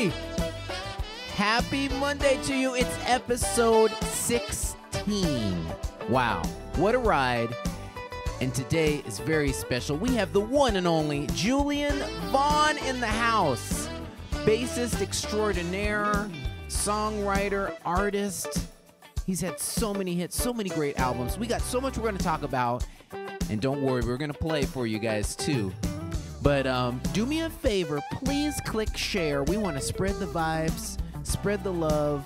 everybody. Happy Monday to you. It's episode 16. Wow, what a ride. And today is very special. We have the one and only Julian Vaughn in the house. Bassist extraordinaire, songwriter, artist. He's had so many hits, so many great albums. We got so much we're going to talk about. And don't worry, we're going to play for you guys too. But do me a favor, please click share. We want to spread the vibes, spread the love.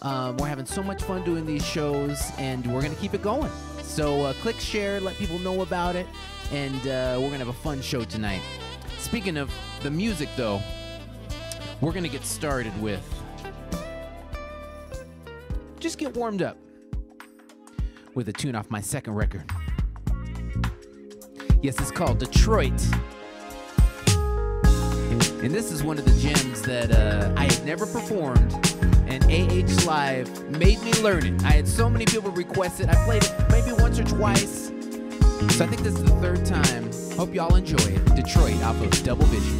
We're having so much fun doing these shows, and we're going to keep it going. So click share, let people know about it, and we're going to have a fun show tonight. Speaking of the music, though, we're going to get started with... Just get warmed up with a tune off my second record. Yes, it's called Detroit. And this is one of the gems that I had never performed, and AH Live made me learn it. I had so many people request it. I played it maybe once or twice. So I think this is the third time. Hope y'all enjoy it. Detroit off of Double Vision.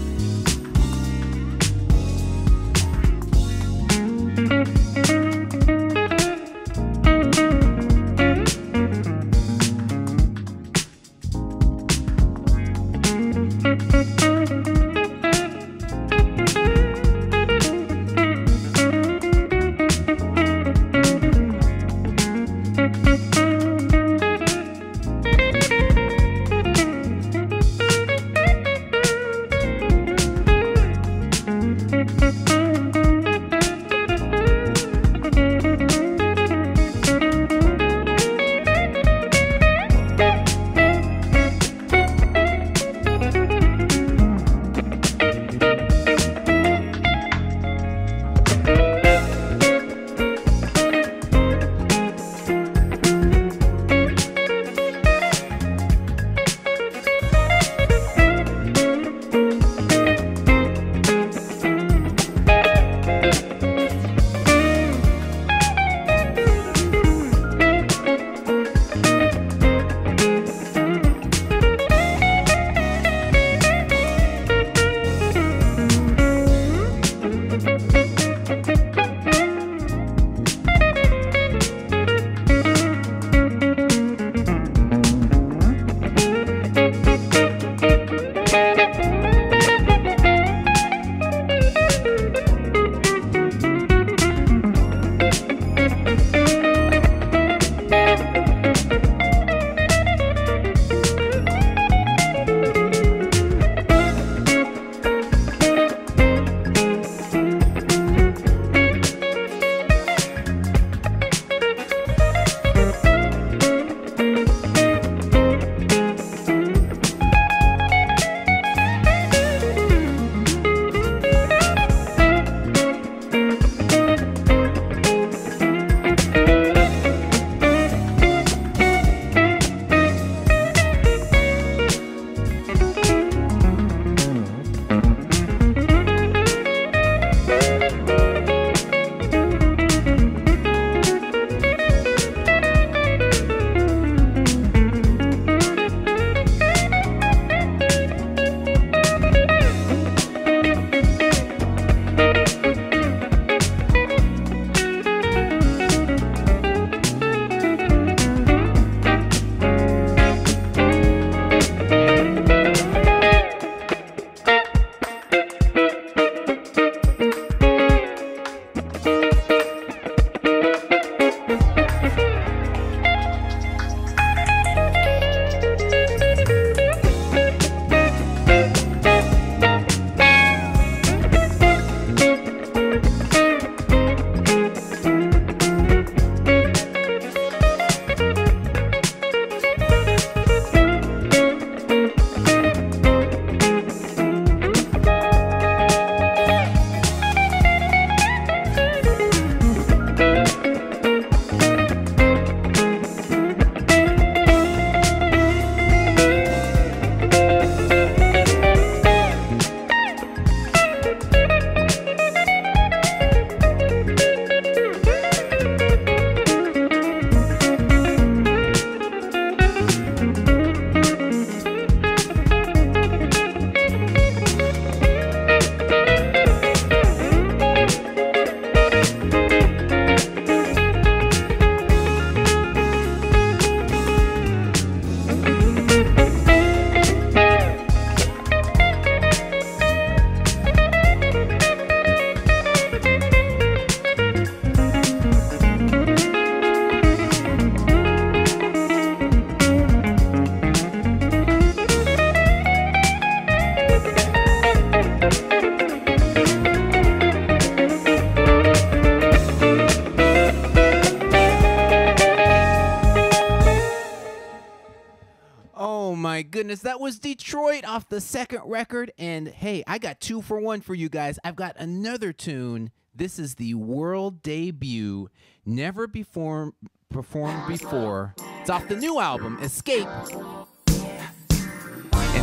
Oh my goodness, that was Detroit off the second record. And hey, I got 2 for 1 for you guys. I've got another tune. This is the world debut, never before performed before. It's off the new album, Escape. And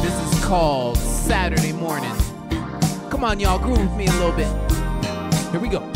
this is called Saturday Morning. Come on, y'all, groove with me a little bit. Here we go.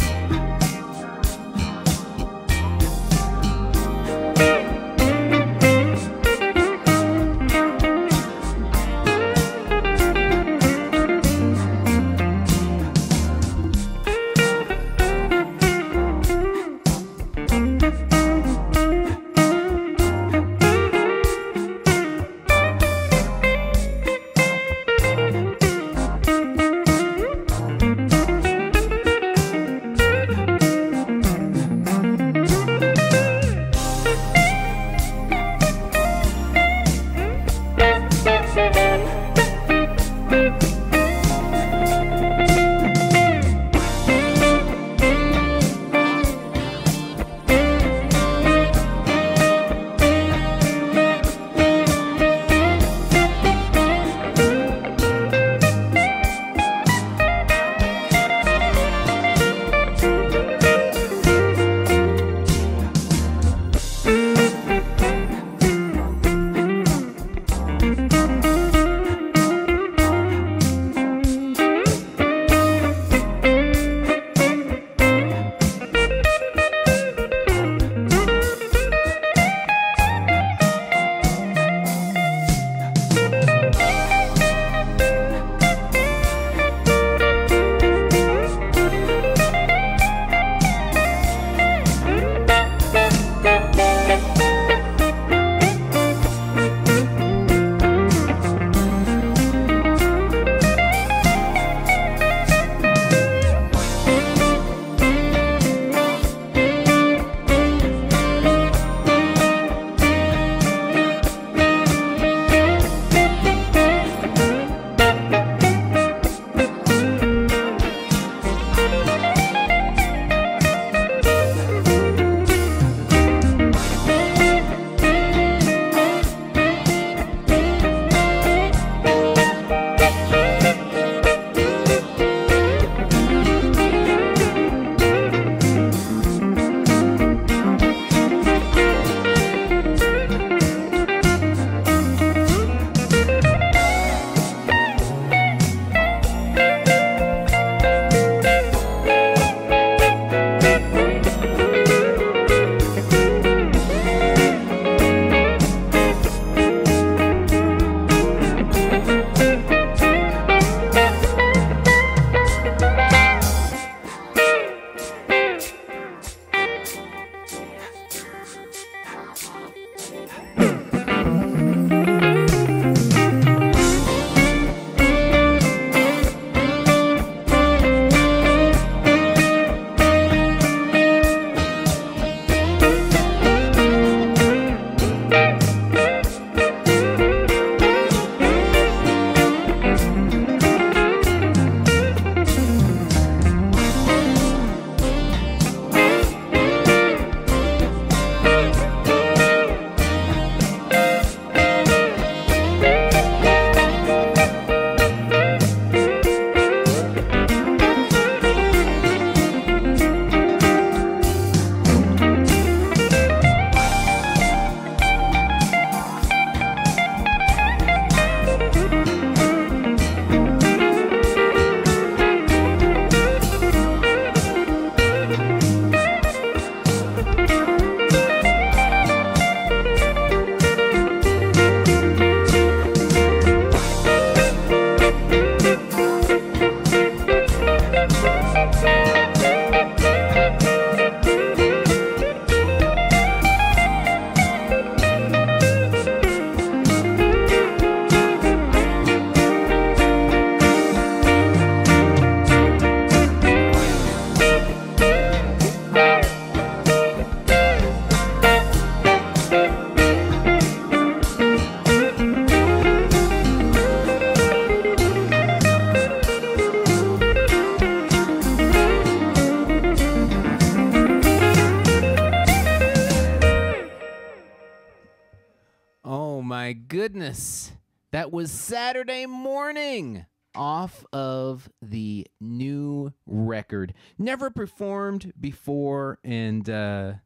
goodness. That was Saturday Morning off of the new record. Never performed before, and I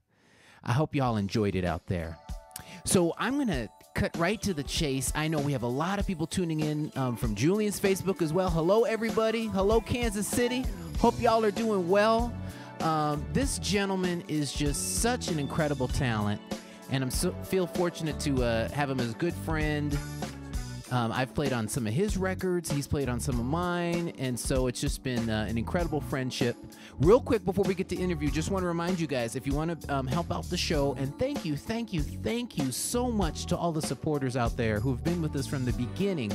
hope y'all enjoyed it out there. So I'm going to cut right to the chase. I know we have a lot of people tuning in from Julian's Facebook as well. Hello, everybody. Hello, Kansas City. Hope y'all are doing well. This gentleman is just such an incredible talent, and feel fortunate to have him as a good friend. I've played on some of his records. He's played on some of mine. And so it's just been an incredible friendship. Real quick, before we get to interview, just want to remind you guys, if you want to help out the show, and thank you so much to all the supporters out there who've been with us from the beginning.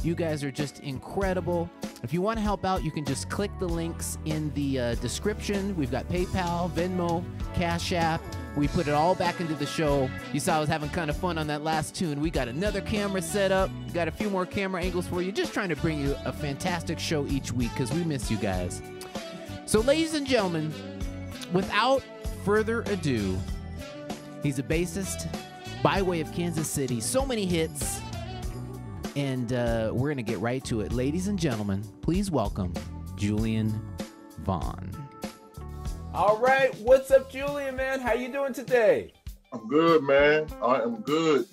You guys are just incredible. If you want to help out, you can just click the links in the description. We've got PayPal, Venmo, Cash App. We put it all back into the show. You saw I was having kind of fun on that last tune. We got another camera set up. Got a few more camera angles for you. Just trying to bring you a fantastic show each week because we miss you guys. So, ladies and gentlemen, without further ado, he's a bassist by way of Kansas City. So many hits. And we're going to get right to it. Ladies and gentlemen, please welcome Julian Vaughn. All right, what's up, Julian, man? How you doing today? I'm good, man. I am good.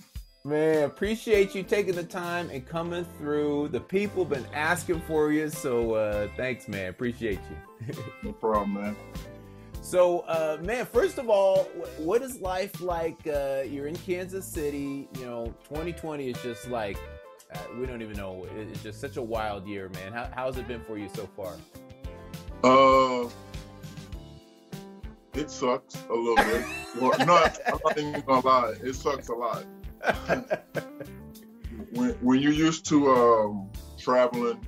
Man, appreciate you taking the time and coming through. The people been asking for you, so thanks, man. Appreciate you. No problem, man. So, man, first of all, what is life like? You're in Kansas City. 2020 is just like, we don't even know. It's just such a wild year, man. How's it been for you so far? It sucks a little bit. Well, I'm not even gonna lie. It sucks a lot. when you're used to traveling,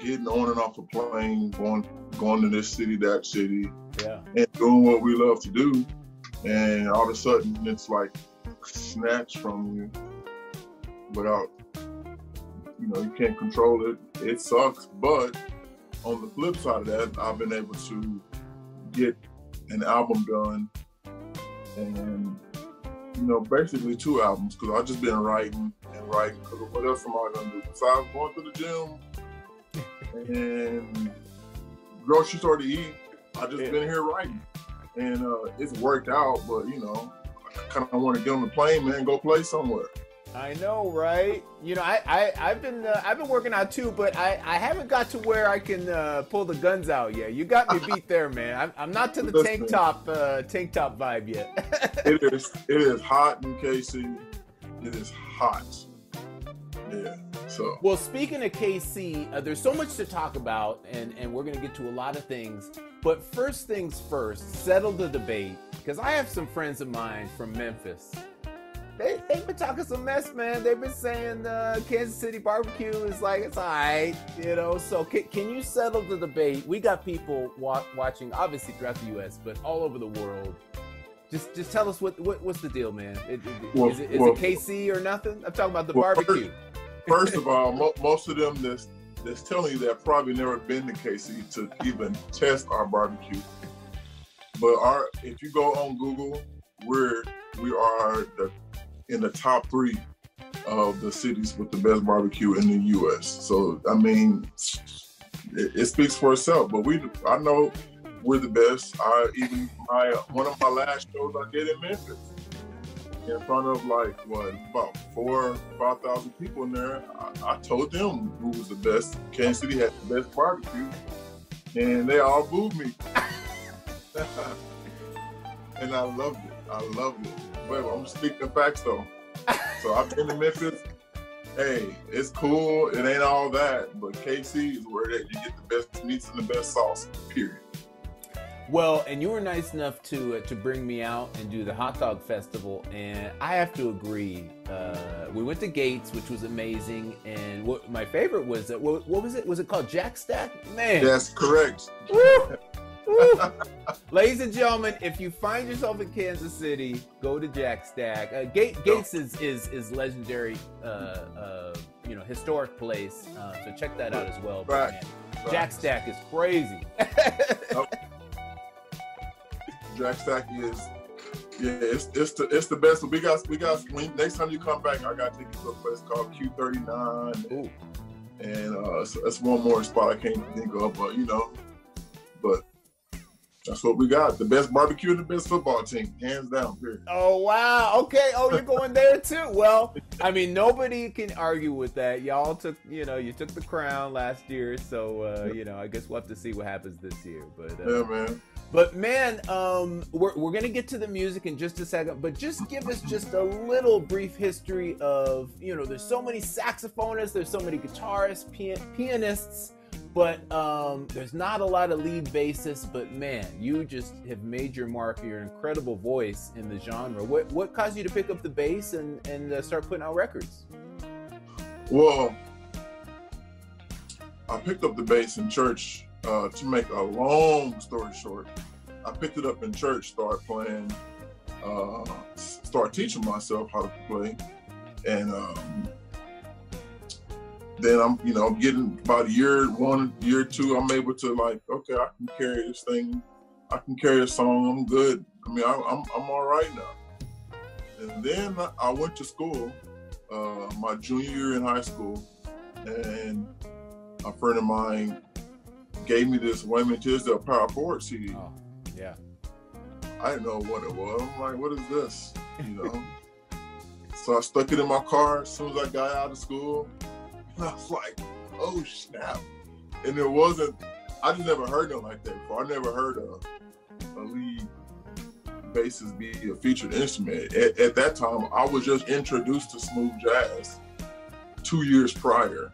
getting on and off a plane, going to this city, that city, yeah, and doing what we love to do, and all of a sudden it's like snatched from you without, you can't control it. It sucks. But on the flip side of that, I've been able to get an album done, and basically 2 albums, because I've just been writing, because what else am I gonna do besides going to the gym and grocery store to eat? I just been here writing, and it's worked out. But I kind of want to get on the plane, man, go play somewhere. I know, right? I've been working out too, but I haven't got to where I can pull the guns out yet. You got me beat there, man. I'm not to the tank top vibe yet. It is hot in KC. It is hot. Yeah. So. Well, speaking of KC, there's so much to talk about, and we're gonna get to a lot of things. But first things first, settle the debate, because I have some friends of mine from Memphis. They've been talking some mess, man. They've been saying Kansas City barbecue is like, it's all right, So can you settle the debate? We got people watching, obviously throughout the U.S., but all over the world. Just tell us what's the deal, man. Is it KC or nothing? I'm talking about the barbecue. First of all, most of them that's telling you that probably never been to KC to even test our barbecue. But if you go on Google, we are in the top 3 of the cities with the best barbecue in the U.S. So, I mean, it speaks for itself. But I know we're the best. One of my last shows I did in Memphis, in front of about 4,000 or 5,000 people in there. I told them who was the best. Kansas City had the best barbecue, and they all booed me. And I loved it. But I'm speaking facts though. So I've been to Memphis. Hey, it's cool. It ain't all that, but KC is where you get the best meats and the best sauce. Period. Well, and you were nice enough to bring me out and do the hot dog festival, and I have to agree. We went to Gates, which was amazing, and what my favorite was what was it? Was it called Jack Stack? Man, that's correct. Woo! Ladies and gentlemen, if you find yourself in Kansas City, go to Jack Stack. Gates is legendary, historic place. So check that out as well. Right. Man, Jack Stack is crazy. Jack Stack is Yeah, it's the best. We got next time you come back, I got to take you to a place called Q39. Ooh. And that's one more spot I can't think of, but that's what we got. The best barbecue and the best football team, hands down. Period. Oh, wow. Okay. Oh, you're going there too. Well, I mean, nobody can argue with that. Y'all took, you took the crown last year. So, I guess we'll have to see what happens this year. But yeah, man. But man, we're going to get to the music in just a second, but just give us just a little brief history of, there's so many saxophonists, there's so many guitarists, pianists, but there's not a lot of lead bassists, but man, you just have made your mark, your incredible voice in the genre. What caused you to pick up the bass and start putting out records? Well, I picked up the bass in church. To make a long story short, I picked it up in church, started playing, started teaching myself how to play, and then I'm getting about year 1, year 2, I'm able to okay, I can carry this thing, I can carry a song, I'm good. I mean, I'm all right now. And then I went to school, my junior year in high school, and a friend of mine gave me this Wayman Tisdale Power Forward CD. Oh, yeah. I didn't know what it was. I'm like, what is this? So I stuck it in my car as soon as I got out of school. And I was like, oh snap. And I just never heard nothing like that before. I never heard a lead bassist be a featured instrument. At that time, I was just introduced to smooth jazz 2 years prior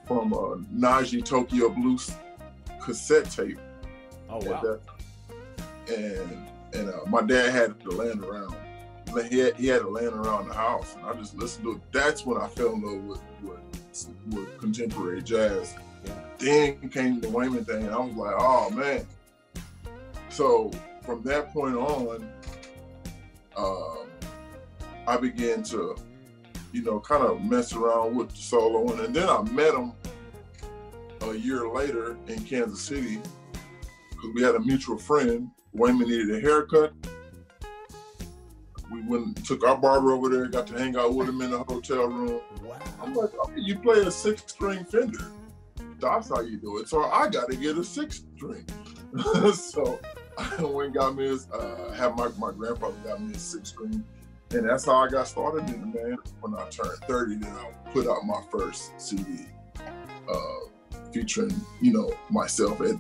from Najee Tokyo Blues cassette tape. Oh wow! And my dad had it laying around. He had it laying around the house, and I just listened to it. That's when I fell in love with contemporary jazz. Yeah. Then came the Wayman thing, and I was like, oh man. So from that point on, I began to, kind of mess around with the soloing, and then I met him a year later in Kansas City because we had a mutual friend. Wayman needed a haircut. We went and took our barber over there, got to hang out with him in the hotel room. Wow. I'm like, okay, you play a 6-string Fender. That's how you do it. So I got to get a 6-string. So I went and got me my grandfather got me a 6-string. And that's how I got started in the band. When I turned 30, then I put out my first CD. Featuring, myself at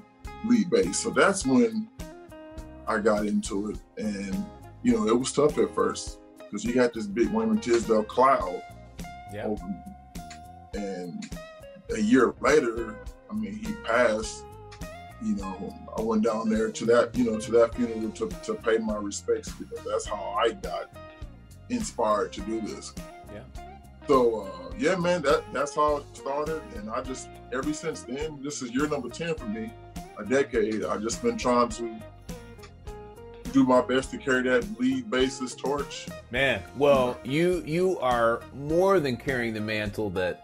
lead bass. So that's when I got into it. And, it was tough at first because you had this big Wayman Tisdale cloud over me. And a year later, he passed, I went down there to that funeral to pay my respects because that's how I got inspired to do this. Yeah. So yeah, man, that's how it started, and I just ever since then, this is year number 10 for me, a decade. I've just been trying to do my best to carry that lead bassist torch. Man, well, you are more than carrying the mantle that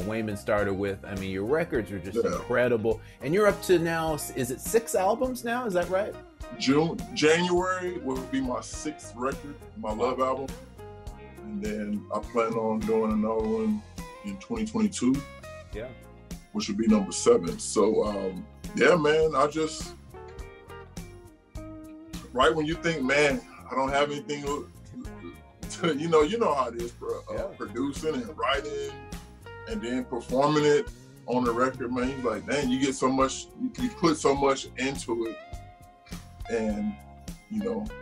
Wayman started with. I mean, your records are just incredible, and you're up to now. Is it 6 albums now? Is that right? January will be my 6th record, my love album. And then I plan on doing another one in 2022. Yeah. Which would be number 7. So, yeah, man, I just, right when you think, man, I don't have anything to, you know how it is, bro. Producing and writing and then performing it on the record, man, you're like, man, you get so much, you put so much into it. And,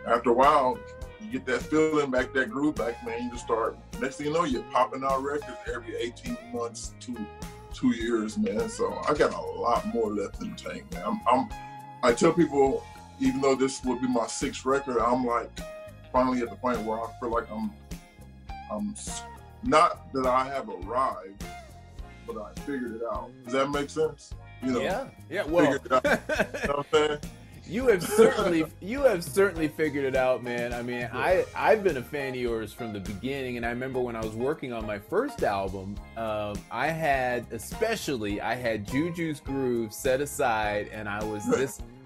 after a while, you get that feeling back, that groove back, man. You just start, next thing you know, you're popping out records every 18 months to 2 years, man. So I got a lot more left in the tank, man. I tell people, even though this would be my 6th record, I'm like finally at the point where I feel like I'm not that I have arrived, but I figured it out. Does that make sense? Yeah. Well, figured it out. You know what I'm saying? You have certainly figured it out, man. I mean, I've been a fan of yours from the beginning, and I remember when I was working on my first album, I had Juju's Groove set aside, and I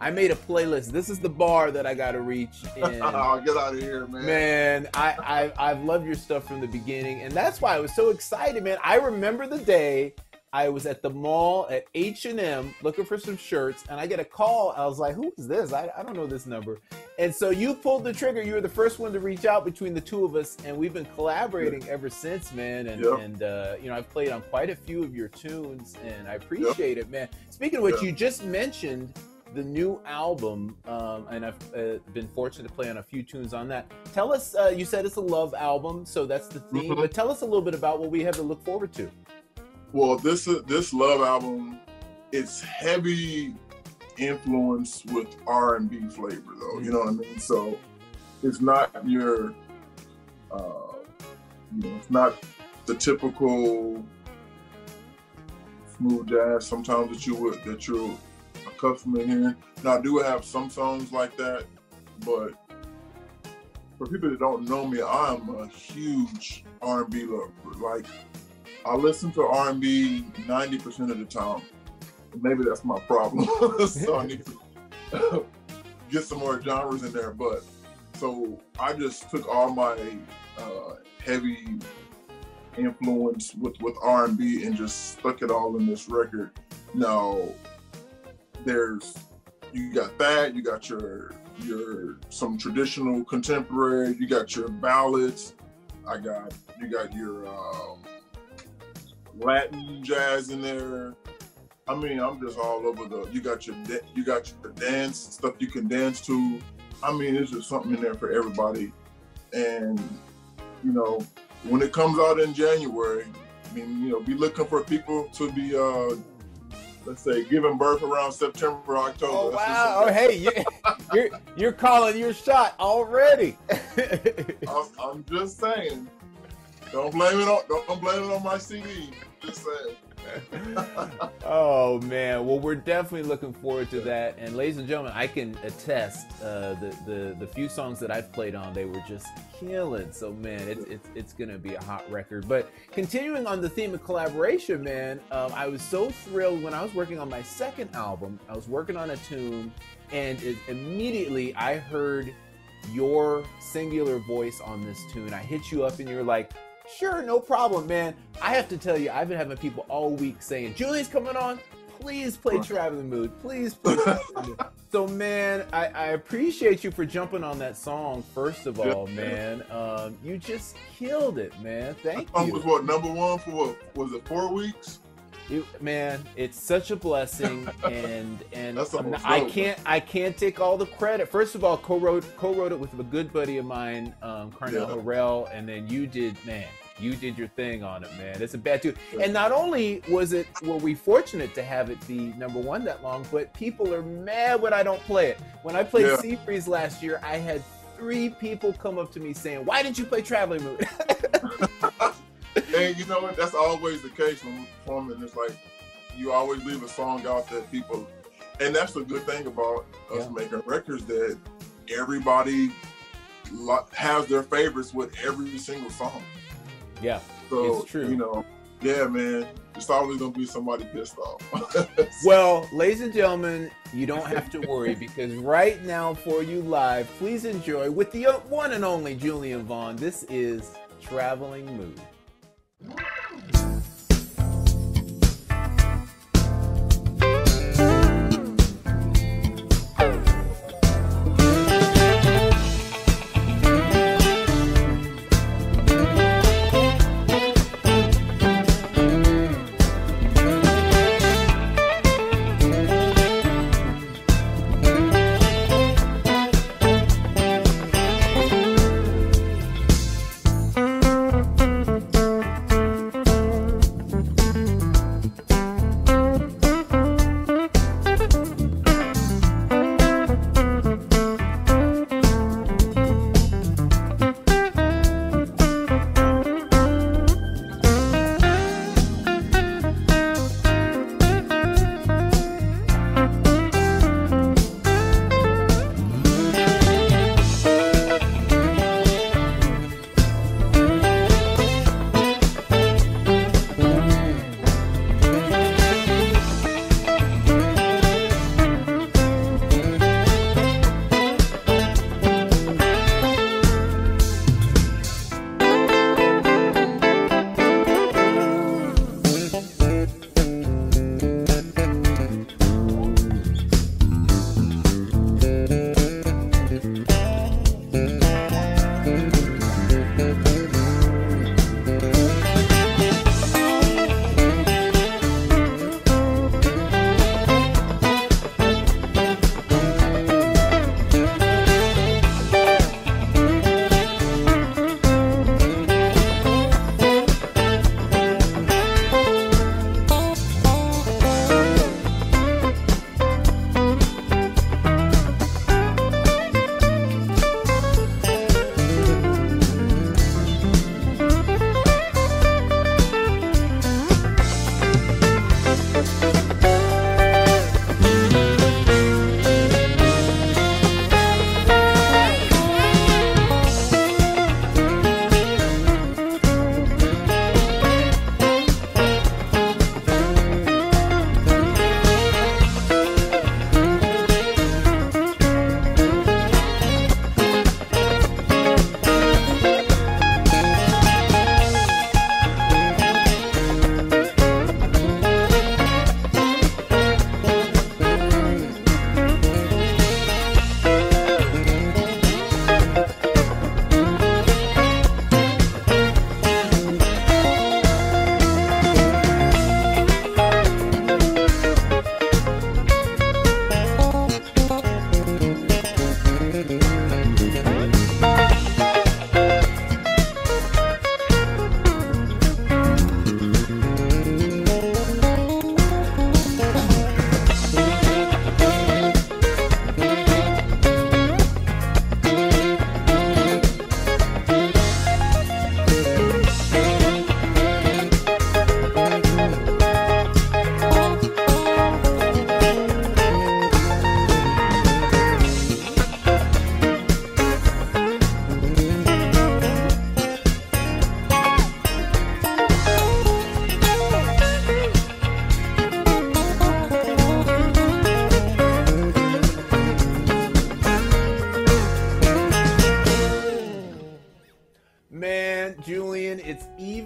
I made a playlist. This is the bar that I got to reach. And Oh, get out of here, man. man, I've loved your stuff from the beginning, and that's why I was so excited, man. I remember the day I was at the mall at H&M looking for some shirts, and I get a call. I was like, who is this? I don't know this number. And so you pulled the trigger. You were the first one to reach out between the two of us, and we've been collaborating ever since, man. And, you know, I've played on quite a few of your tunes, and I appreciate it, man. Speaking of which, you just mentioned the new album, and I've been fortunate to play on a few tunes on that. Tell us, you said it's a love album, so that's the theme, but tell us a little bit about what we have to look forward to. Well, this love album, it's heavy influence with R&B flavor, though. You know what I mean? So it's not your, it's not the typical smooth jazz sometimes that you're accustomed to hearing. Now, I do have some songs like that, but for people that don't know me, I'm a huge R&B lover. Like, I listen to R&B 90% of the time. Maybe that's my problem. So I need to get some more genres in there. But so I just took all my heavy influence with R&B and just stuck it all in this record. Now, you got that, you got your some traditional contemporary, you got your ballads, you got your Latin jazz in there. I mean, I'm just all over you got your dance stuff you can dance to. I mean, it's just something in there for everybody. And, you know, when it comes out in January, I mean, you know, be looking for people to be, let's say, giving birth around September, October. Oh, wow. Oh, hey, you're calling your shot already. I'm just saying. Don't blame it on my CD. Just saying. Oh man, well, we're definitely looking forward to that. And ladies and gentlemen, I can attest the few songs that I've played on, they were just killing. So man, it's gonna be a hot record. But continuing on the theme of collaboration, man, I was so thrilled when I was working on my second album. I was working on a tune, and immediately I heard your singular voice on this tune. I hit you up, and you're like, sure, no problem, man. I have to tell you, I've been having people all week saying, Julian's coming on. Please play Traveling Mood. Please play Traveling Mood. So, man, I appreciate you for jumping on that song, first of all, man. You just killed it, man. Thank you. Was what, number one for what? Was it 4 weeks? Man, it's such a blessing, and That's I can't take all the credit. First of all, co-wrote it with a good buddy of mine, Carnell Harrell, and then you did your thing on it, man. It's a bad tune. And not only were we fortunate to have it be number one that long, but people are mad when I don't play it. When I played Sea Breeze last year, I had 3 people come up to me saying, "Why didn't you play Traveling Mood?" And you know what? That's always the case when we're performing. It's like you always leave a song out that people, and that's the good thing about us making records, that everybody has their favorites with every single song. Yeah, so it's true. You know, yeah, man, it's always gonna be somebody pissed off. Well, ladies and gentlemen, you don't have to worry, because right now for you live, please enjoy with the one and only Julian Vaughn. This is Traveling Mood.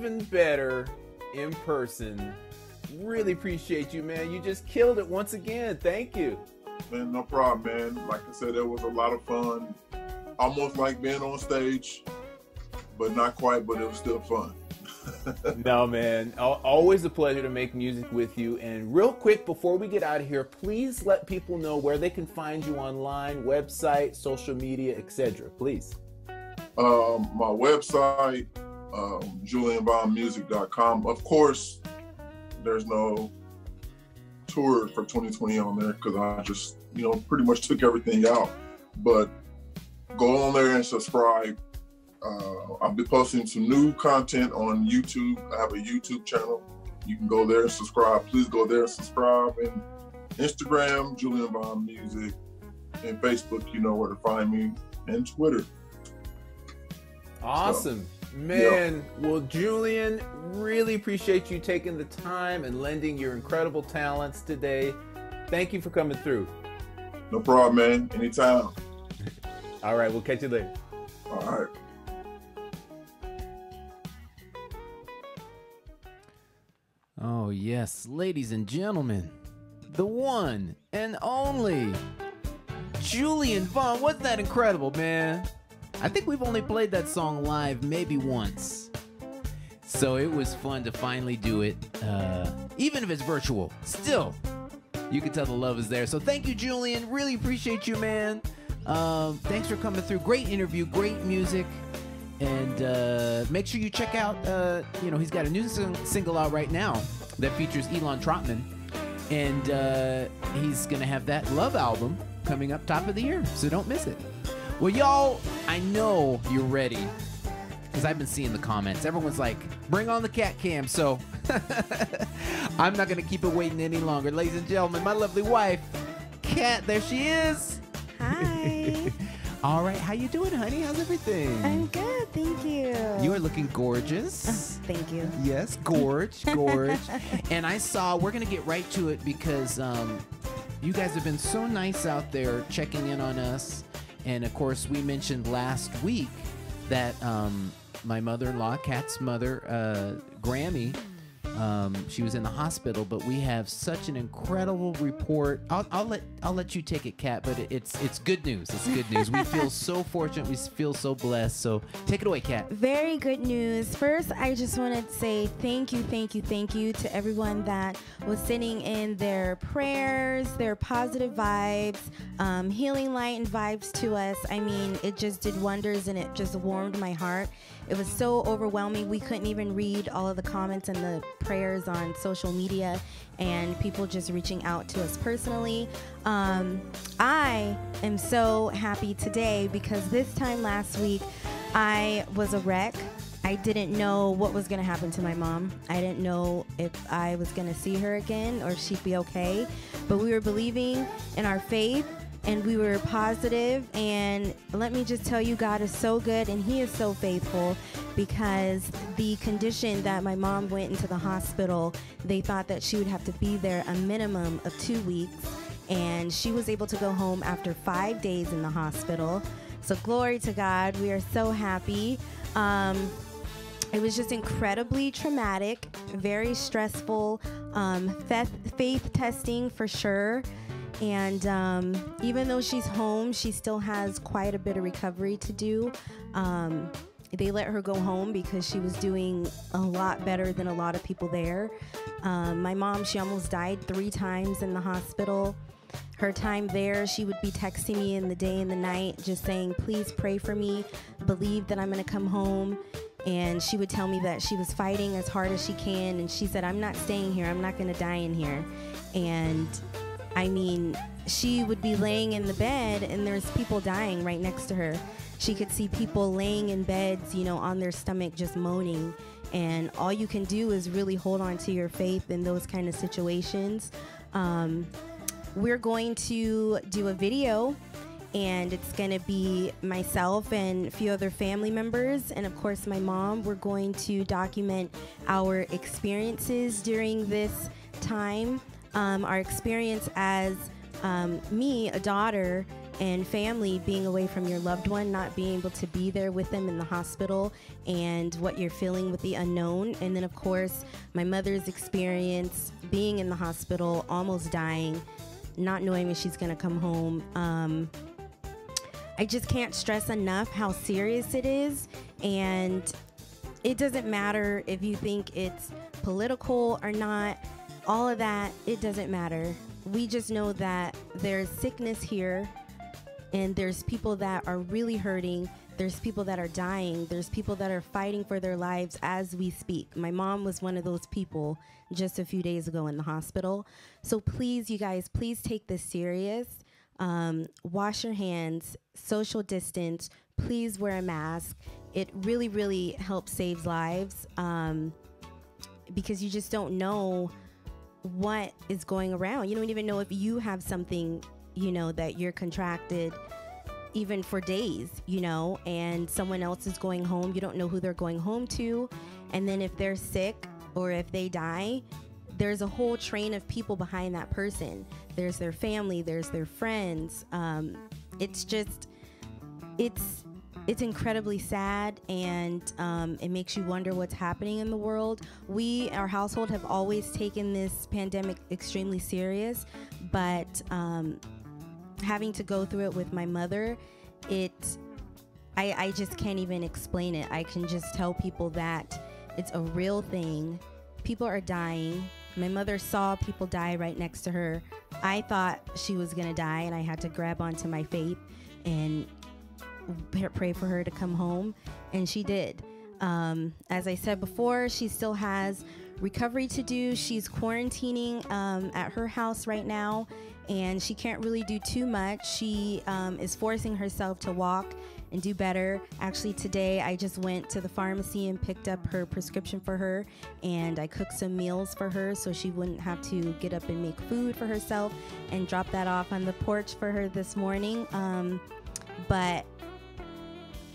even better in person. Really appreciate you, man. You just killed it once again. Thank you. Man, no problem, man. Like I said, it was a lot of fun. Almost like being on stage, but not quite, but it was still fun. No, man. Always a pleasure to make music with you. And real quick, before we get out of here, please let people know where they can find you online, website, social media, etc. Please. My website, julianbondmusic.com. Of course, there's no tour for 2020 on there because I just, pretty much took everything out. But go on there and subscribe. I'll be posting some new content on YouTube. I have a YouTube channel. You can go there and subscribe. Please go there and subscribe. And Instagram, Julian Bond Music. And Facebook, you know where to find me. And Twitter. Awesome. Man, well, Julian, really appreciate you taking the time and lending your incredible talents today. Thank you for coming through. No problem, man. Anytime. All right, we'll catch you later. All right. Oh, yes, ladies and gentlemen, the one and only Julian Vaughn. Wasn't that incredible, man? I think we've only played that song live maybe once. So it was fun to finally do it, even if it's virtual. Still, you can tell the love is there. So thank you, Julian. Really appreciate you, man. Thanks for coming through. Great interview, great music. And make sure you check out, he's got a new single out right now that features Elon Trotman. And he's going to have that Love album coming up top of the year. So don't miss it. Well, y'all, I know you're ready because I've been seeing the comments. Everyone's like, bring on the cat cam. So I'm not going to keep it waiting any longer. Ladies and gentlemen, my lovely wife, Kat, there she is. Hi. All right, how you doing, honey? How's everything? I'm good, thank you. You are looking gorgeous. Thank you. Yes, gorge. And I saw, we're going to get right to it because you guys have been so nice out there checking in on us. And, of course, we mentioned last week that my mother-in-law, Kat's mother, Grammy, she was in the hospital, but we have such an incredible report. I'll let you take it, Kat, but it's good news. It's good news. We feel so fortunate. We feel so blessed. So take it away, Kat. Very good news. First, I just want to say thank you to everyone that was sending in their prayers, their positive vibes, healing light and vibes to us. I mean, it just did wonders and it just warmed my heart. It was so overwhelming. We couldn't even read all of the comments and the prayers on social media and people just reaching out to us personally. I am so happy today because this time last week I was a wreck. I didn't know what was going to happen to my mom. I didn't know if I was going to see her again or if she'd be okay. But we were believing in our faith. And we were positive, and let me just tell you, God is so good, and He is so faithful, because the condition that my mom went into the hospital, they thought that she would have to be there a minimum of 2 weeks, and she was able to go home after 5 days in the hospital. So glory to God. We are so happy. It was just incredibly traumatic, very stressful, faith testing for sure. And even though she's home, she still has quite a bit of recovery to do. They let her go home because she was doing a lot better than a lot of people there. My mom, she almost died 3 times in the hospital. Her time there, she would be texting me in the day and the night, just saying, please pray for me, believe that I'm going to come home. And she would tell me that she was fighting as hard as she can. And she said, I'm not staying here. I'm not going to die in here. And I mean, she would be laying in the bed and there's people dying right next to her. She could see people laying in beds, on their stomach just moaning. And all you can do is really hold on to your faith in those kind of situations. We're going to do a video, and it's going to be myself and a few other family members, and of course my mom. We're going to document our experiences during this time. Our experience as me, a daughter, and family, being away from your loved one, not being able to be there with them in the hospital, and what you're feeling with the unknown. And then, of course, my mother's experience being in the hospital, almost dying, not knowing when she's going to come home. I just can't stress enough how serious it is. And it doesn't matter if you think it's political or not. All of that, it doesn't matter. We just know that there's sickness here, and there's people that are really hurting. There's people that are dying. There's people that are fighting for their lives as we speak. My mom was one of those people just a few days ago in the hospital. So please, you guys, please take this serious. Wash your hands, social distance, please wear a mask. It really, really helps save lives, because you just don't know what is going around. You don't even know if you have something, you know, that you're contracted even for days, you know, and someone else is going home. You don't know who they're going home to. And then if they're sick or if they die, there's a whole train of people behind that person. There's their family, there's their friends. It's just, it's incredibly sad, and it makes you wonder what's happening in the world. Our household, have always taken this pandemic extremely serious, but having to go through it with my mother, I just can't even explain it. I can just tell people that it's a real thing. People are dying. My mother saw people die right next to her. I thought she was gonna die, and I had to grab onto my faith and pray for her to come home, and she did. As I said before, she still has recovery to do. She's quarantining at her house right now, and she can't really do too much. She is forcing herself to walk and do better. Actually, today I just went to the pharmacy and picked up her prescription for her, and I cooked some meals for her so she wouldn't have to get up and make food for herself, and drop that off on the porch for her this morning. But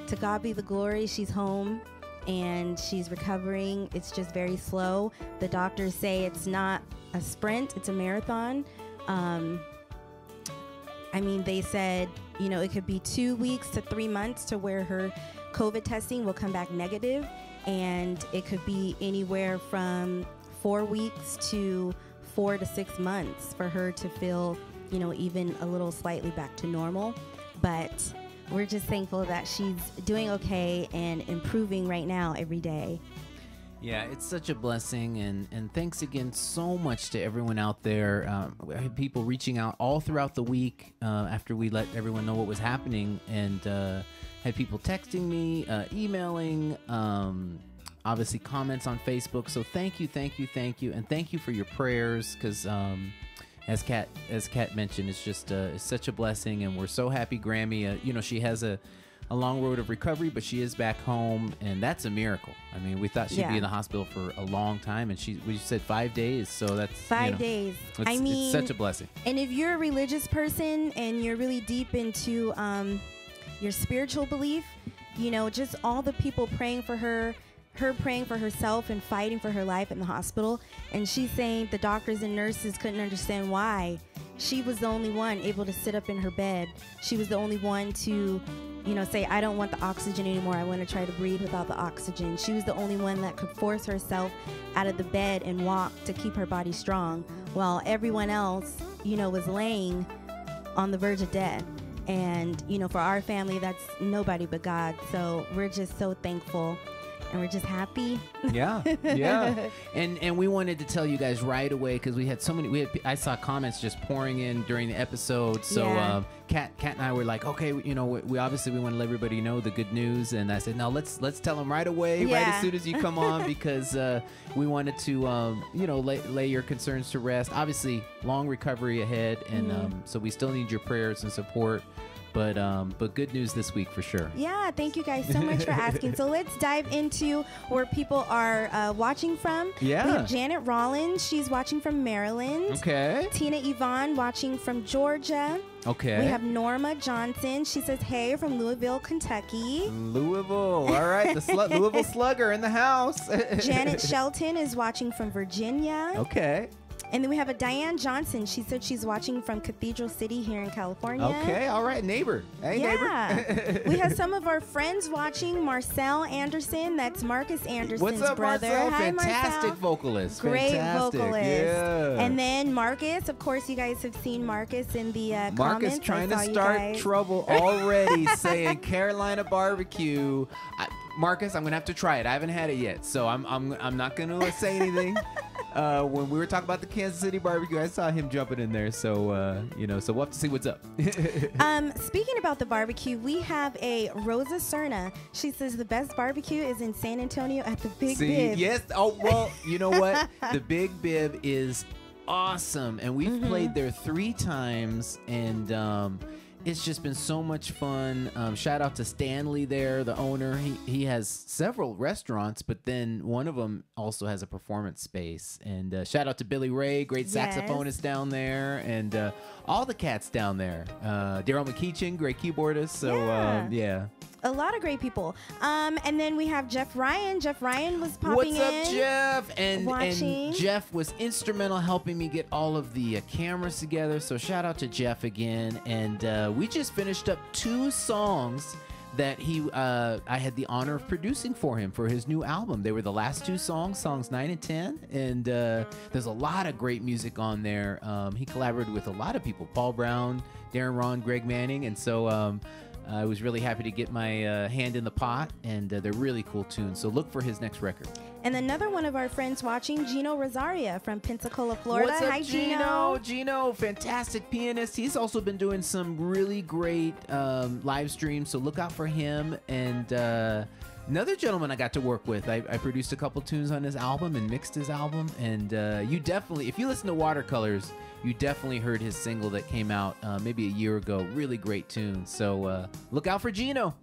to God be the glory, she's home and she's recovering. It's just very slow. The doctors say it's not a sprint, it's a marathon. I mean, they said, you know, it could be 2 weeks to 3 months to where her COVID testing will come back negative, and it could be anywhere from 4 weeks to 4 to 6 months for her to feel, you know, even a little slightly back to normal. But we're just thankful that she's doing okay and improving right now every day. Yeah, it's such a blessing, and thanks again so much to everyone out there. I had people reaching out all throughout the week after we let everyone know what was happening, and had people texting me, emailing, obviously comments on Facebook. So thank you, and thank you for your prayers, because as Kat mentioned, it's just it's such a blessing, and we're so happy. Grammy, you know, she has a long road of recovery, but she is back home, and that's a miracle. I mean, we thought she'd be in the hospital for a long time, and we said 5 days, so that's 5 days. I mean, it's such a blessing. And if you're a religious person and you're really deep into your spiritual belief, you know, just all the people praying for her praying for herself and fighting for her life in the hospital, and she's saying the doctors and nurses couldn't understand why. She was the only one able to sit up in her bed. She was the only one to, you know, say, I don't want the oxygen anymore. I want to try to breathe without the oxygen. She was the only one that could force herself out of the bed and walk to keep her body strong, while everyone else, you know, was laying on the verge of death. And, you know, for our family, that's nobody but God. So we're just so thankful. And we're just happy. Yeah. And we wanted to tell you guys right away, because we had so many. I saw comments just pouring in during the episode. So Kat and I were like, okay, you know, we obviously want to let everybody know the good news. And I said, no, let's tell them right away, right as soon as you come on, because we wanted to, you know, lay your concerns to rest. Obviously, long recovery ahead, and so we still need your prayers and support. But good news this week for sure. Yeah, thank you guys so much for asking. So let's dive into where people are watching from. Yeah. We have Janet Rollins. She's watching from Maryland. Okay. Tina Yvonne watching from Georgia. Okay. We have Norma Johnson. She says, hey, from Louisville, Kentucky. Louisville. All right. The Louisville Slugger in the house. Janet Shelton is watching from Virginia. Okay. And then we have a Diane Johnson. She said she's watching from Cathedral City here in California. Okay, all right, neighbor. Hey, neighbor. We have some of our friends watching. Marcel Anderson, that's Marcus Anderson's What's up, brother. Marcel? Hi, Fantastic Marcel. vocalist. Great Fantastic. vocalist. Yeah. And then Marcus, of course, you guys have seen Marcus in the comments. Marcus trying to start trouble already, saying Carolina barbecue. Marcus, I'm gonna have to try it. I haven't had it yet, so I'm not gonna say anything. When we were talking about the Kansas City barbecue, I saw him jumping in there, so so we'll have to see what's up. Speaking about the barbecue, we have a Rosa Cerna. She says the best barbecue is in San Antonio at the Big Bib. Yes. Oh well, you know what? The Big Bib is awesome, and we've played there 3 times, and it's just been so much fun. Shout out to Stanley there, the owner. He has several restaurants, but then one of them also has a performance space. And shout out to Billy Ray, great saxophonist down there, and all the cats down there. Daryl McKeechin, great keyboardist. So yeah. A lot of great people. And then we have Jeff Ryan. Jeff Ryan was popping What's up, in. Jeff? And watching. Jeff was instrumental helping me get all of the cameras together. So shout out to Jeff again. And we just finished up 2 songs that I had the honor of producing for him for his new album. They were the last 2 songs 9 and 10. And there's a lot of great music on there. He collaborated with a lot of people, Paul Brown, Darren Ron, Greg Manning. And so I was really happy to get my hand in the pot, and they're really cool tunes. So look for his next record. And another one of our friends watching, Gino Rosaria from Pensacola, Florida. What's up, Hi, Gino? Gino, fantastic pianist. He's also been doing some really great live streams, so look out for him. And another gentleman I got to work with, I produced a couple tunes on his album and mixed his album. And you definitely, if you listen to Watercolors, you definitely heard his single that came out maybe a year ago. Really great tune. So look out for Gino.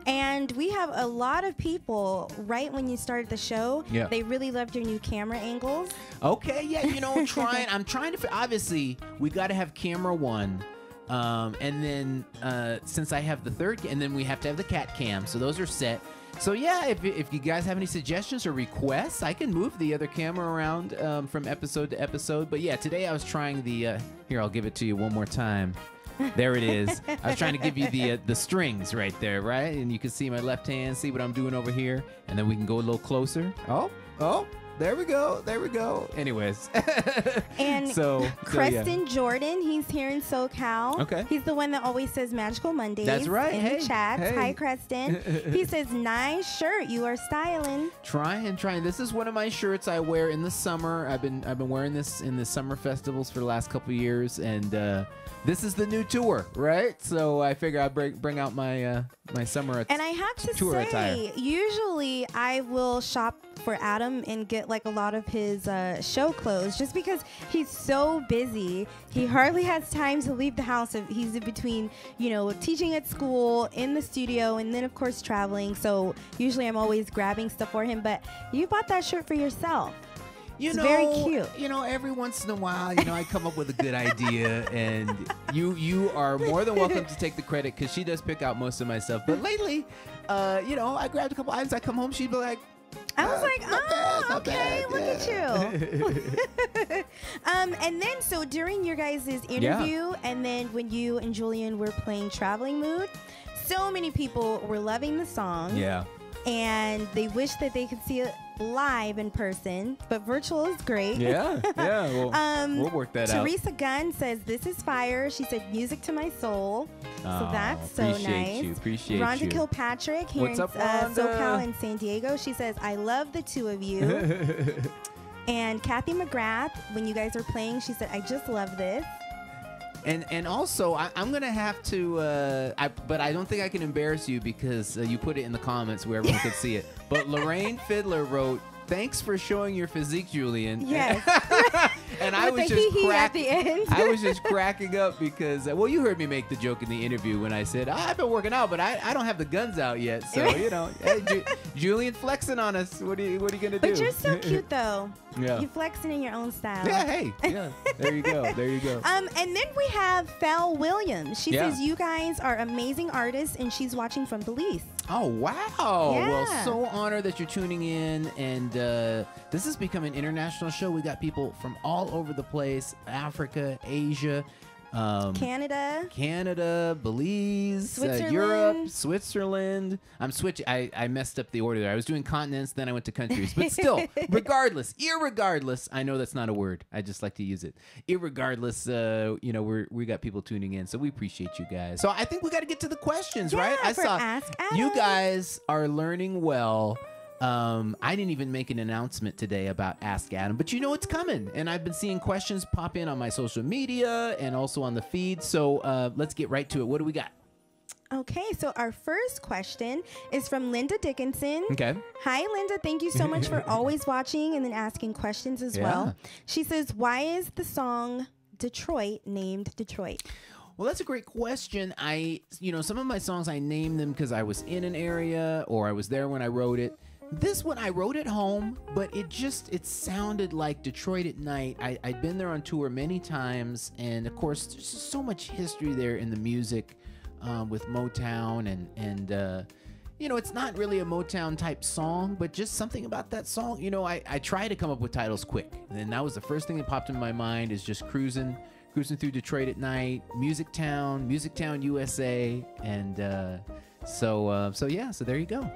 And we have a lot of people, right when you started the show, Yeah. they really loved your new camera angles. Okay, yeah, I'm trying to, obviously, we got to have camera 1. And then since I have the 3rd, and then we have to have the cat cam. So those are set. So yeah, if you guys have any suggestions or requests, I can move the other camera around from episode to episode. But yeah, today I was trying the, here, I'll give it to you one more time. There it is. I was trying to give you the strings right there, right? And you can see my left hand, see what I'm doing over here. And then we can go a little closer. Oh, there we go. There we go. Anyways. And so Creston Jordan, he's here in SoCal. Okay. He's the one that always says Magical Mondays. That's right. In Hey, the chats. hey. Hi, Creston. He says, nice shirt. You are styling. Trying. This is one of my shirts I wear in the summer. I've been wearing this in the summer festivals for the last couple of years, and this is the new tour, right? So I figure I'd bring out my my summer And I have to tour say, attire. usually I will shop for Adam and get like a lot of his show clothes just because he's so busy. He hardly has time to leave the house. He's in between, teaching at school, in the studio, and then of course traveling. So usually I'm always grabbing stuff for him. But you bought that shirt for yourself. It's very cute. Every once in a while, I come up with a good idea, and you are more than welcome to take the credit because she does pick out most of my stuff. But lately, I grabbed a couple items. I come home, she'd be like, I was like, not okay, bad, look at you. And then, so during your guys' interview, and then when you and Julian were playing Traveling Mood, so many people were loving the song. Yeah. And they wish that they could see it live in person, but virtual is great. Yeah. We'll work that out. Teresa Gunn says, this is fire. She said, music to my soul. So that's so nice. Appreciate Rhonda you. Kilpatrick here What's in up, Rhonda? SoCal in San Diego. She says, I love the two of you. And Kathy McGrath, when you guys are playing, she said, I just love this. And also, I'm going to have to, but I don't think I can embarrass you because you put it in the comments where everyone could see it. But Lorraine Fiddler wrote, thanks for showing your physique, Julian. Yes. And I With was the just hee-hee at the end. I was just cracking up because, you heard me make the joke in the interview when I said, I've been working out, but I don't have the guns out yet. So, hey, Julian flexing on us. What are you going to do? But you're so cute, though. Yeah. You're flexing in your own style. Yeah, hey. Yeah. There you go. There you go. And then we have Fel Williams. She Yeah. says, you guys are amazing artists, and she's watching from Belize. Oh, wow. Well, Yeah. so honored that you're tuning in. And this has become an international show. We got people from all over the place, Africa, Asia, Canada, Belize, Switzerland. Europe, Switzerland. I'm switching. I messed up the order there. I was doing continents, then I went to countries. But still, irregardless, I know that's not a word. I just like to use it. Irregardless, we got people tuning in, so we appreciate you guys. So I think we got to get to the questions, right? I for saw Ask Adam. you guys are learning well. I didn't even make an announcement today about Ask Adam, but you know it's coming. And I've been seeing questions pop in on my social media and also on the feed. So let's get right to it. What do we got? Okay, so our first question is from Linda Dickinson. Okay. Hi, Linda. Thank you so much for always watching and then asking questions as well. She says, why is the song Detroit named Detroit? Well, that's a great question. Some of my songs, I named them because I was in an area or I was there when I wrote it. This one I wrote at home, but it sounded like Detroit at night. I'd been there on tour many times, and of course, there's just so much history there in the music with Motown, and it's not really a Motown type song, but just something about that song. I try to come up with titles quick, and then that was the first thing that popped in my mind is just cruising through Detroit at night, Music Town, USA, and so there you go.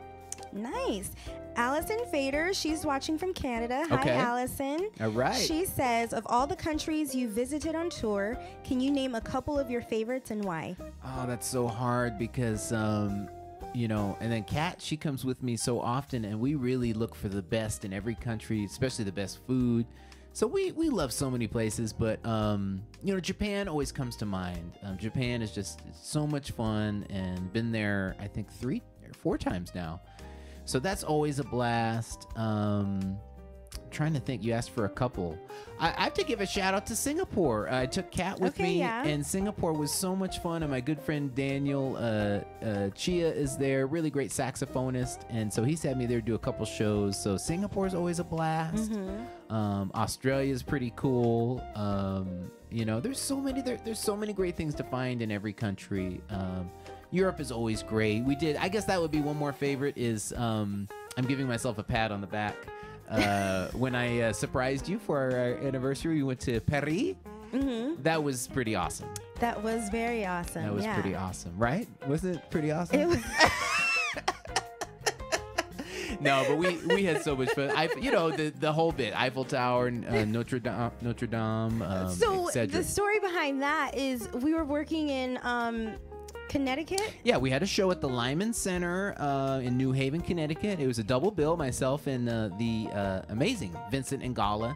Nice. Allison Fader, she's watching from Canada. Okay. Hi, Allison. All right. She says, of all the countries you visited on tour, can you name a couple of your favorites and why? Oh, that's so hard because, and then Kat, she comes with me so often, and we really look for the best in every country, especially the best food. So we love so many places, but, Japan always comes to mind. Japan is it's so much fun, and been there, I think, 3 or 4 times now. So that's always a blast. Trying to think, you asked for a couple. I have to give a shout out to Singapore. I took Kat with me, and Singapore was so much fun. And my good friend Daniel Chia is there, really great saxophonist, and so he's had me there do a couple shows. So Singapore is always a blast. Australia is pretty cool. There's so many there's so many great things to find in every country. Europe is always great. I guess that would be one more favorite is I'm giving myself a pat on the back. When I surprised you for our anniversary, we went to Paris. That was pretty awesome. That was very awesome. That was pretty awesome, right? Wasn't it pretty awesome? It was. No, but we had so much fun. The whole bit, Eiffel Tower, Notre Dame, So etc. the story behind that is we were working in Connecticut. Yeah, we had a show at the Lyman Center in New Haven, Connecticut. It was a double bill, myself and the amazing Vincent Ingala.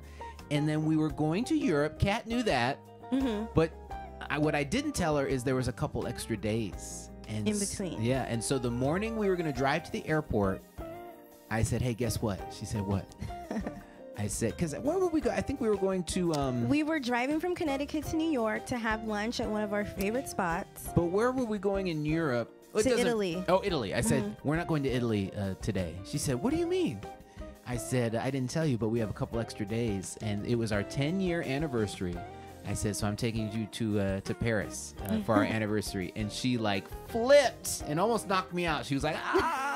And then we were going to Europe. Kat knew that. But what I didn't tell her is there was a couple extra days. And in between. Yeah, and so the morning we were going to drive to the airport, I said, hey, guess what? She said, what? I said, because where would we go? I think we were going to... we were driving from Connecticut to New York to have lunch at one of our favorite spots. But where were we going in Europe? To Italy. Oh, Italy. I said, we're not going to Italy today. She said, what do you mean? I said, I didn't tell you, but we have a couple extra days. And it was our 10-year anniversary. I said, so I'm taking you to Paris for our anniversary. And she flipped and almost knocked me out. She was like, ah!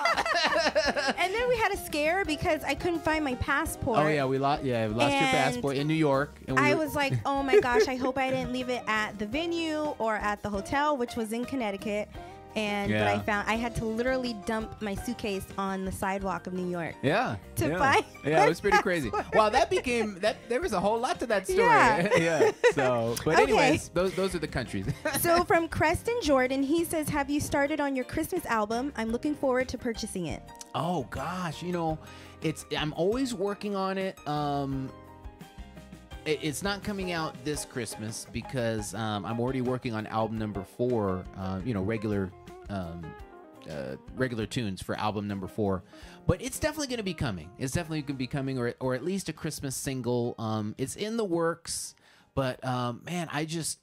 And then we had a scare because I couldn't find my passport. Oh, yeah, we lost your passport in New York. And I was like, oh my gosh, I hope I didn't leave it at the venue or at the hotel, which was in Connecticut. But I had to literally dump my suitcase on the sidewalk of New York. Yeah. To find. Yeah, it was pretty crazy. Wow, there was a whole lot to that story. Yeah. So, but anyways, those are the countries. So from Creston Jordan, he says, have you started on your Christmas album? I'm looking forward to purchasing it. Oh gosh, I'm always working on it. It's not coming out this Christmas because I'm already working on album number 4. Regular tunes for album number 4, but it's definitely going to be coming. It's definitely going to be coming, or at least a Christmas single. It's in the works, but man, I just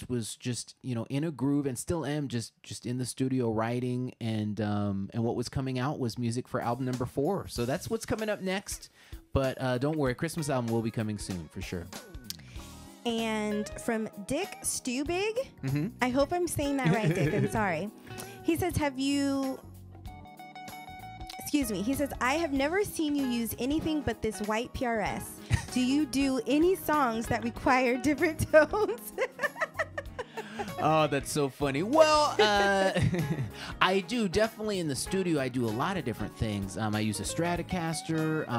was in a groove and still am just in the studio writing, and what was coming out was music for album number 4. So that's what's coming up next. But don't worry, Christmas album will be coming soon for sure. And from Dick Stubig, I hope I'm saying that right, Dick. I'm sorry. He says, have you excuse me. He says, I have never seen you use anything but this white PRS. Do you do any songs that require different tones? Oh, that's so funny. Well, I do definitely in the studio. I do a lot of different things. I use a Stratocaster.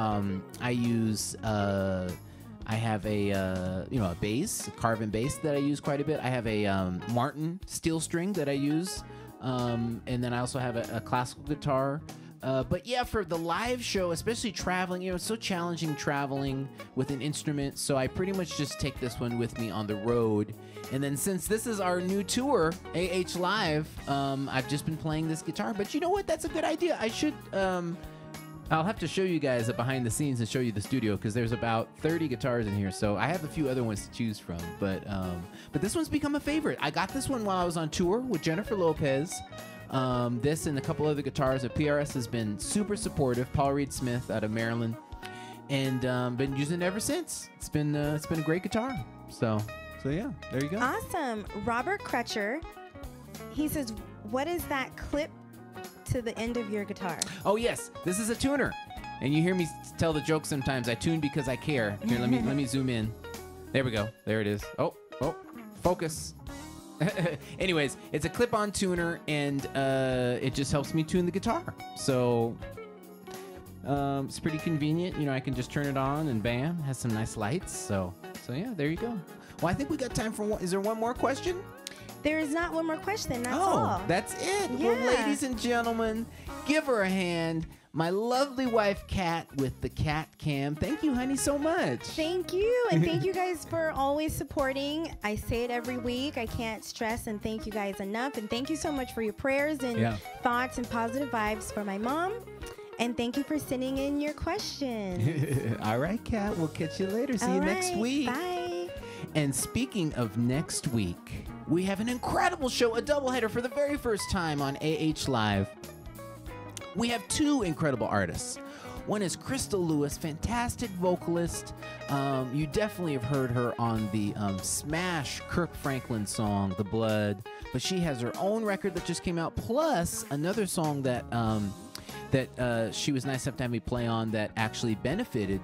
I have a bass, a Carvin bass that I use quite a bit. I have a Martin steel string that I use, and then I also have a classical guitar. But yeah, for the live show, especially traveling, it's so challenging traveling with an instrument. So I pretty much just take this one with me on the road. And then since this is our new tour, AH Live, I've just been playing this guitar. But you know what? That's a good idea. I should, I'll have to show you guys behind the scenes and show you the studio because there's about 30 guitars in here. So I have a few other ones to choose from. But this one's become a favorite. I got this one while I was on tour with Jennifer Lopez. This and a couple other guitars. The PRS has been super supportive. Paul Reed Smith out of Maryland, and been using it ever since. It's been a great guitar. So yeah, there you go. Awesome. Robert Crutcher, he says, what is that clip to the end of your guitar? Oh yes, this is a tuner, and you hear me tell the joke sometimes. I tune because I care. Here, let me zoom in. There we go. There it is. Oh, focus. Anyways, it's a clip-on tuner, and it just helps me tune the guitar. So it's pretty convenient. I can just turn it on, and bam, has some nice lights. So yeah, there you go. Well, I think we got time for one. Is there one more question? There is not one more question. That's all. That's it. Yeah. Well, ladies and gentlemen, give her a hand. My lovely wife, Kat, with the Cat Cam. Thank you, honey, so much. Thank you. And thank you guys for always supporting. I say it every week. I can't stress and thank you guys enough. And thank you so much for your prayers and thoughts and positive vibes for my mom. And thank you for sending in your questions. All right, Kat. We'll catch you later. See you next week. Bye. And speaking of next week, we have an incredible show, a doubleheader for the very first time on AH Live. We have two incredible artists. One is Crystal Lewis, fantastic vocalist. You definitely have heard her on the smash Kirk Franklin song, The Blood. But she has her own record that just came out, plus another song that she was nice enough to have me play on that actually benefited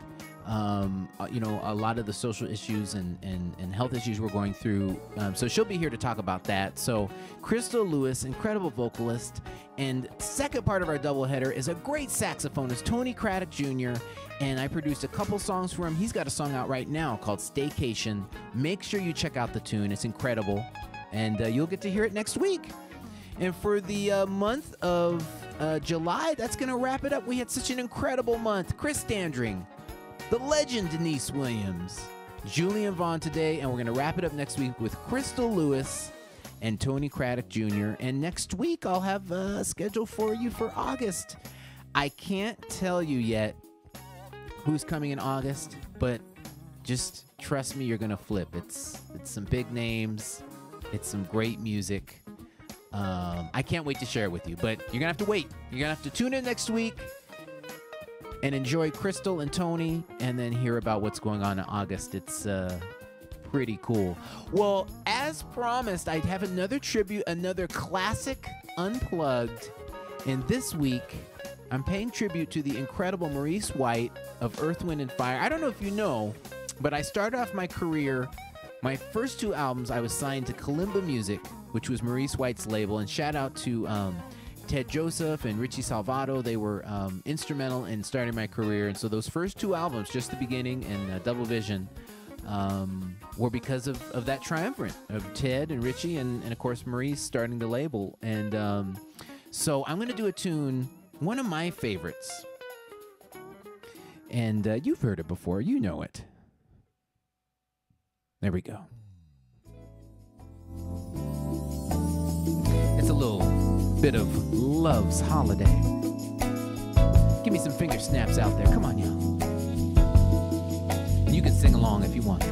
a lot of the social issues and health issues we're going through. So she'll be here to talk about that. So Crystal Lewis, incredible vocalist. And second part of our doubleheader is a great saxophonist, Tony Craddock Jr. And I produced a couple songs for him. He's got a song out right now called Staycation. Make sure you check out the tune. It's incredible. And you'll get to hear it next week. And for the month of July, that's going to wrap it up. We had such an incredible month. Chris Standring, the legend Denise Williams, Julian Vaughn today, and we're going to wrap it up next week with Crystal Lewis and Tony Craddock Jr. And next week, I'll have a schedule for you for August. I can't tell you yet who's coming in August, but just trust me, you're going to flip. It's some big names. It's some great music. I can't wait to share it with you, but you're going to have to wait. You're going to have to tune in next week and enjoy Crystal and Tony, and then hear about what's going on in August. It's pretty cool. Well, as promised, I'd have another tribute, another classic unplugged. And this week, I'm paying tribute to the incredible Maurice White of Earth, Wind, and Fire. I don't know if you know, but I started off my career, my first two albums, I was signed to Kalimba Music, which was Maurice White's label. And shout out to Ted Joseph and Richie Salvato. They were instrumental in starting my career. And so those first two albums, just the beginning and Double Vision, were because of that triumvirate of Ted and Richie and of course Maurice starting the label. And so I'm going to do a tune, one of my favorites. And you've heard it before. You know it. There we go. It's a little bit of Love's Holiday. Give me some finger snaps out there. Come on, y'all. You can sing along if you want.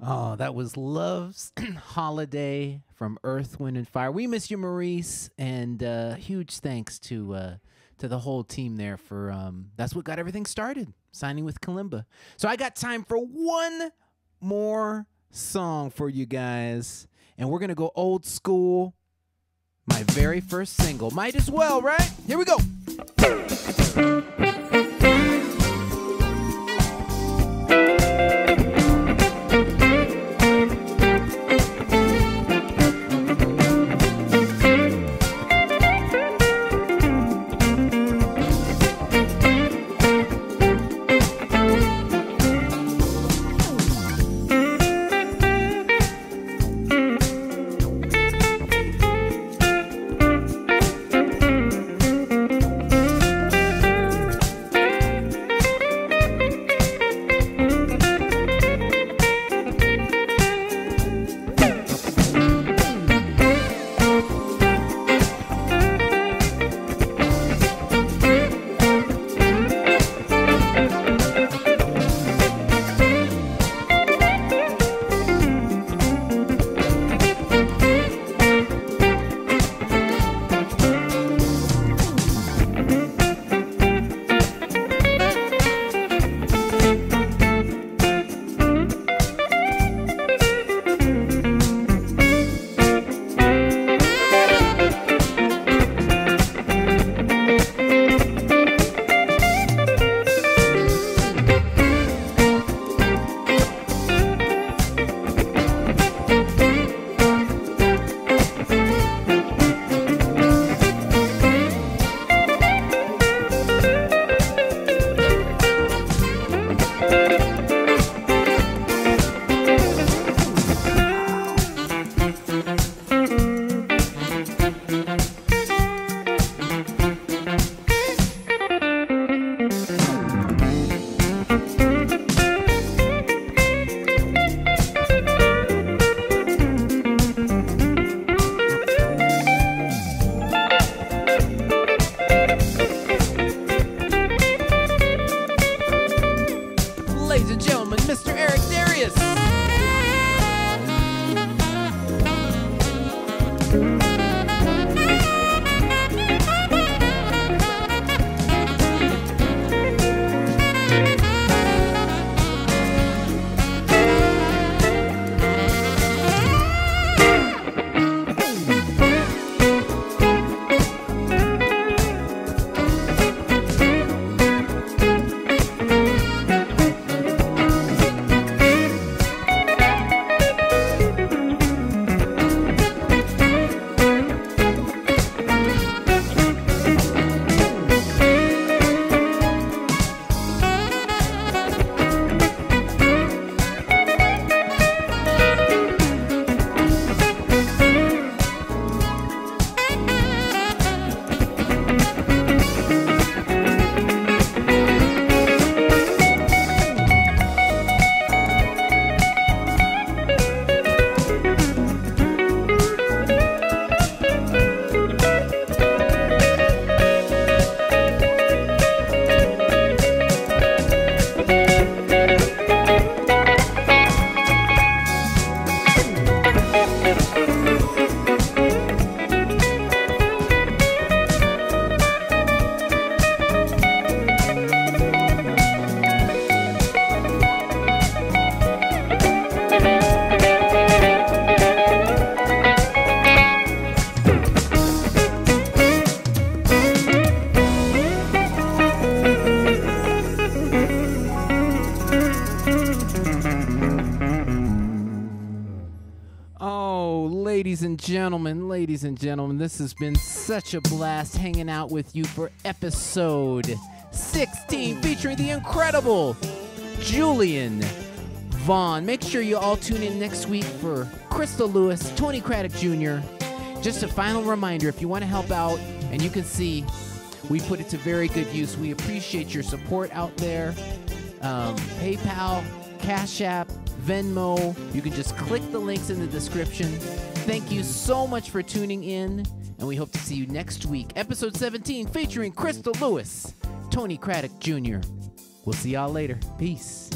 Oh, that was Love's Holiday from Earth, Wind, and Fire. We miss you, Maurice, and huge thanks to the whole team there for that's what got everything started, signing with Kalimba. So I got time for one more song for you guys, and we're gonna go old school. My very first single, might as well, right? Here we go. and gentlemen, this has been such a blast hanging out with you for episode 16 featuring the incredible Julian Vaughn. Make sure you all tune in next week for Crystal Lewis, Tony Craddock Jr. Just a final reminder, if you want to help out, and you can see we put it to very good use. We appreciate your support out there. PayPal, Cash App, Venmo. You can just click the links in the description. Thank you so much for tuning in, and we hope to see you next week. Episode 17 featuring Crystal Lewis, Tony Craddock Jr. We'll see y'all later. Peace.